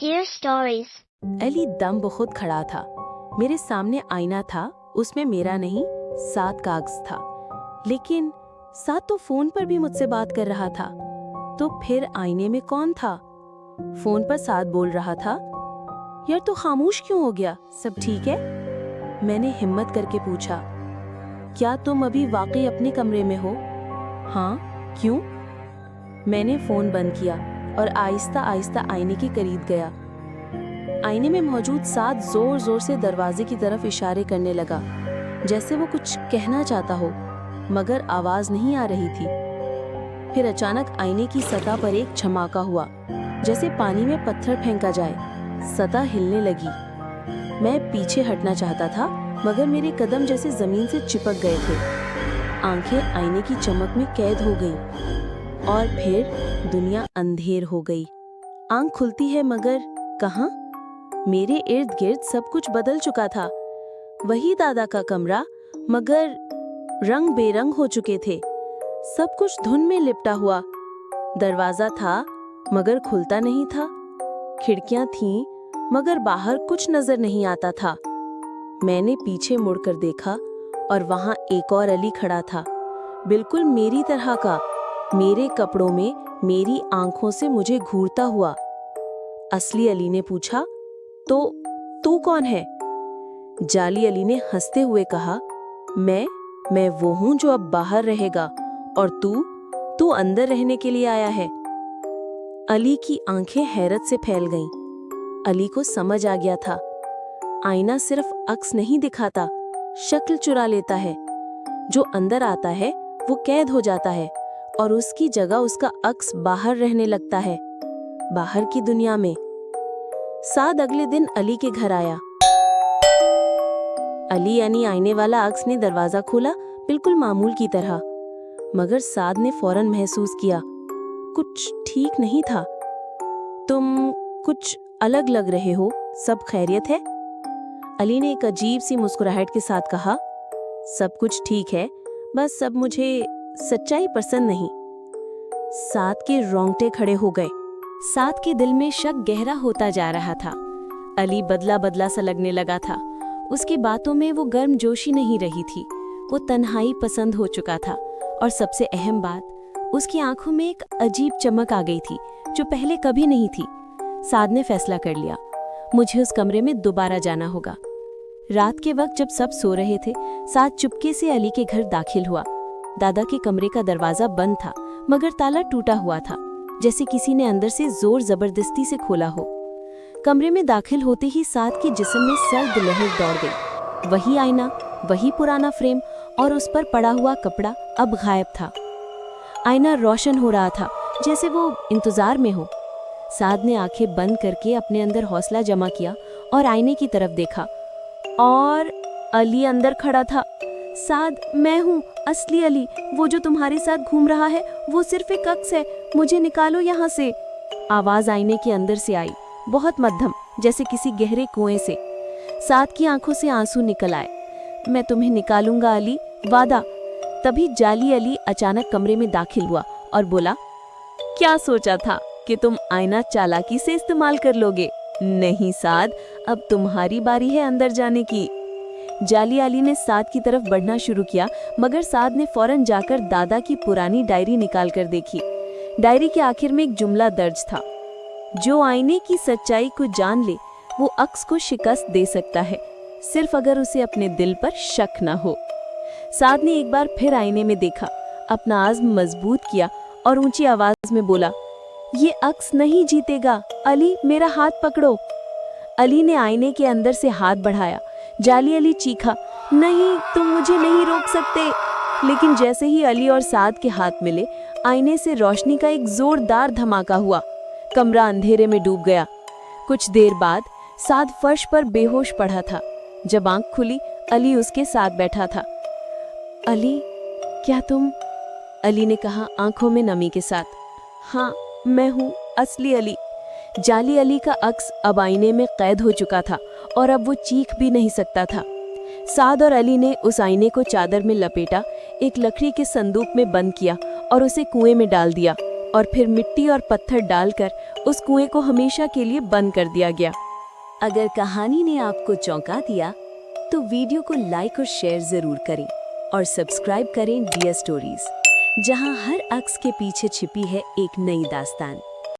Dear Stories। Ali दम बखुद खड़ा था। मेरे सामने आईना था, उसमें मेरा नहीं साद कागज था। लेकिन साद तो फोन पर भी मुझसे बात कर रहा था। तो फिर आईने में कौन था? फोन पर साद बोल रहा था, यार तो खामोश क्यों हो गया, सब ठीक है? मैंने हिम्मत करके पूछा, क्या तुम अभी वाकई अपने कमरे में हो? हाँ, क्यों? मैंने फोन बंद किया और आहिस्ता आहिस्ता आईने के करीब गया। आईने में मौजूद साद जोर जोर से दरवाजे की तरफ इशारे करने लगा, जैसे वो कुछ कहना चाहता हो, मगर आवाज नहीं आ रही थी। फिर अचानक आईने की सतह पर एक झमाका हुआ, जैसे पानी में पत्थर फेंका जाए। सतह हिलने लगी। मैं पीछे हटना चाहता था, मगर मेरे कदम जैसे जमीन से चिपक गए थे। आंखें आईने की चमक में कैद हो गई और फिर दुनिया अंधेर हो गई। आंख खुलती है, मगर कहाँ? मेरे इर्द गिर्द सब कुछ बदल चुका था। वही दादा का कमरा, मगर रंग बेरंग हो चुके थे। सब कुछ धुन में लिपटा हुआ। दरवाजा था, मगर खुलता नहीं था। खिड़कियां थीं, मगर बाहर कुछ नजर नहीं आता था। मैंने पीछे मुड़कर देखा और वहां एक और अली खड़ा था, बिल्कुल मेरी तरह का, मेरे कपड़ों में, मेरी आंखों से मुझे घूरता हुआ। असली अली ने पूछा, तो तू कौन है? जाली अली ने हंसते हुए कहा, मैं वो हूं जो अब बाहर रहेगा, और तू अंदर रहने के लिए आया है। अली की आंखें हैरत से फैल गईं। अली को समझ आ गया था, आईना सिर्फ अक्स नहीं दिखाता, शक्ल चुरा लेता है। जो अंदर आता है वो कैद हो जाता है और उसकी जगह उसका अक्स बाहर रहने लगता है, बाहर की दुनिया में। साद अगले दिन अली के घर आया। अली यानी आईने वाला अक्स ने दरवाजा खोला, बिल्कुल मामूल की तरह। मगर साद ने फौरन महसूस किया, कुछ ठीक नहीं था। तुम कुछ अलग लग रहे हो, सब खैरियत है? अली ने एक अजीब सी मुस्कुराहट के साथ कहा, सब कुछ ठीक है, बस अब मुझे सच्चाई पसंद नहीं। साद के रोंगटे खड़े हो गए। साद के दिल में शक गहरा होता जा रहा था। अली बदला बदला सा लगने लगा था। उसकी बातों में वो गर्मजोशी नहीं रही थी, वो तन्हाई पसंद हो चुका था। और सबसे अहम बात, उसकी आंखों में एक अजीब चमक आ गई थी, जो पहले कभी नहीं थी। साद ने फैसला कर लिया, मुझे उस कमरे में दोबारा जाना होगा। रात के वक्त जब सब सो रहे थे, साद चुपके से अली के घर दाखिल हुआ। दादा के कमरे का दरवाजा बंद था, मगर ताला टूटा हुआ था, जैसे किसी ने अंदर से जोर जबरदस्ती से खोला हो। कमरे में दाखिल होते ही साद के जिस्म में सर्द लहर दौड़ गई। वही आईना, वही पुराना फ्रेम, और उस पर पड़ा हुआ कपड़ा अब गायब था। आईना रोशन हो रहा था, जैसे वो इंतजार में हो। साद ने आंखें बंद करके अपने अंदर हौसला जमा किया और आईने की तरफ देखा, और अली अंदर खड़ा था। साद, मैं हूँ, असली अली, वो जो तुम्हारे साथ घूम रहा है, वो सिर्फ एक अक्स है, मुझे निकालो यहाँ से। आवाज आईने के अंदर से आई, बहुत मध्यम, जैसे किसी गहरे कुएं से। साद की आंखों से आंसू निकल आए। मैं तुम्हें निकालूंगा अली, वादा। तभी जाली अली अचानक कमरे में दाखिल हुआ और बोला, क्या सोचा था कि तुम आईना चालाकी से इस्तेमाल कर लोगे? नहीं साद, अब तुम्हारी बारी है अंदर जाने की। जाली अली ने साद की तरफ बढ़ना शुरू किया, मगर साद ने फौरन जाकर दादा की पुरानी डायरी निकाल कर देखी। डायरी के आखिर में एक जुमला दर्ज था, जो आईने की सच्चाई को जान ले वो अक्स को शिकस्त दे सकता है, सिर्फ अगर उसे अपने दिल पर शक न हो। साद ने एक बार फिर आईने में देखा, अपना आज़्म मजबूत किया और ऊंची आवाज में बोला, ये अक्स नहीं जीतेगा, अली मेरा हाथ पकड़ो। अली ने आईने के अंदर से हाथ बढ़ाया। जाली अली चीखा, नहीं, तुम मुझे नहीं रोक सकते। लेकिन जैसे ही अली और साद के हाथ मिले, आईने से रोशनी का एक जोरदार धमाका हुआ। कमरा अंधेरे में डूब गया। कुछ देर बाद साद फर्श पर बेहोश पड़ा था। जब आंख खुली, अली उसके साथ बैठा था। अली, क्या तुम? अली ने कहा, आंखों में नमी के साथ। हाँ, मैं हूँ, असली अली। जाली अली का अक्स अब आईने में कैद हो चुका था और अब वो चीख भी नहीं सकता था। साद और अली ने उस आईने को चादर में लपेटा, एक लकड़ी के संदूक में बंद किया और उसे कुएं में डाल दिया और फिर मिट्टी और पत्थर डालकर उस कुएं को हमेशा के लिए बंद कर दिया गया। अगर कहानी ने आपको चौंका दिया तो वीडियो को लाइक और शेयर जरूर करें और सब्सक्राइब करें डियर स्टोरीज, जहां हर अक्स के पीछे छिपी है एक नई दास्तान।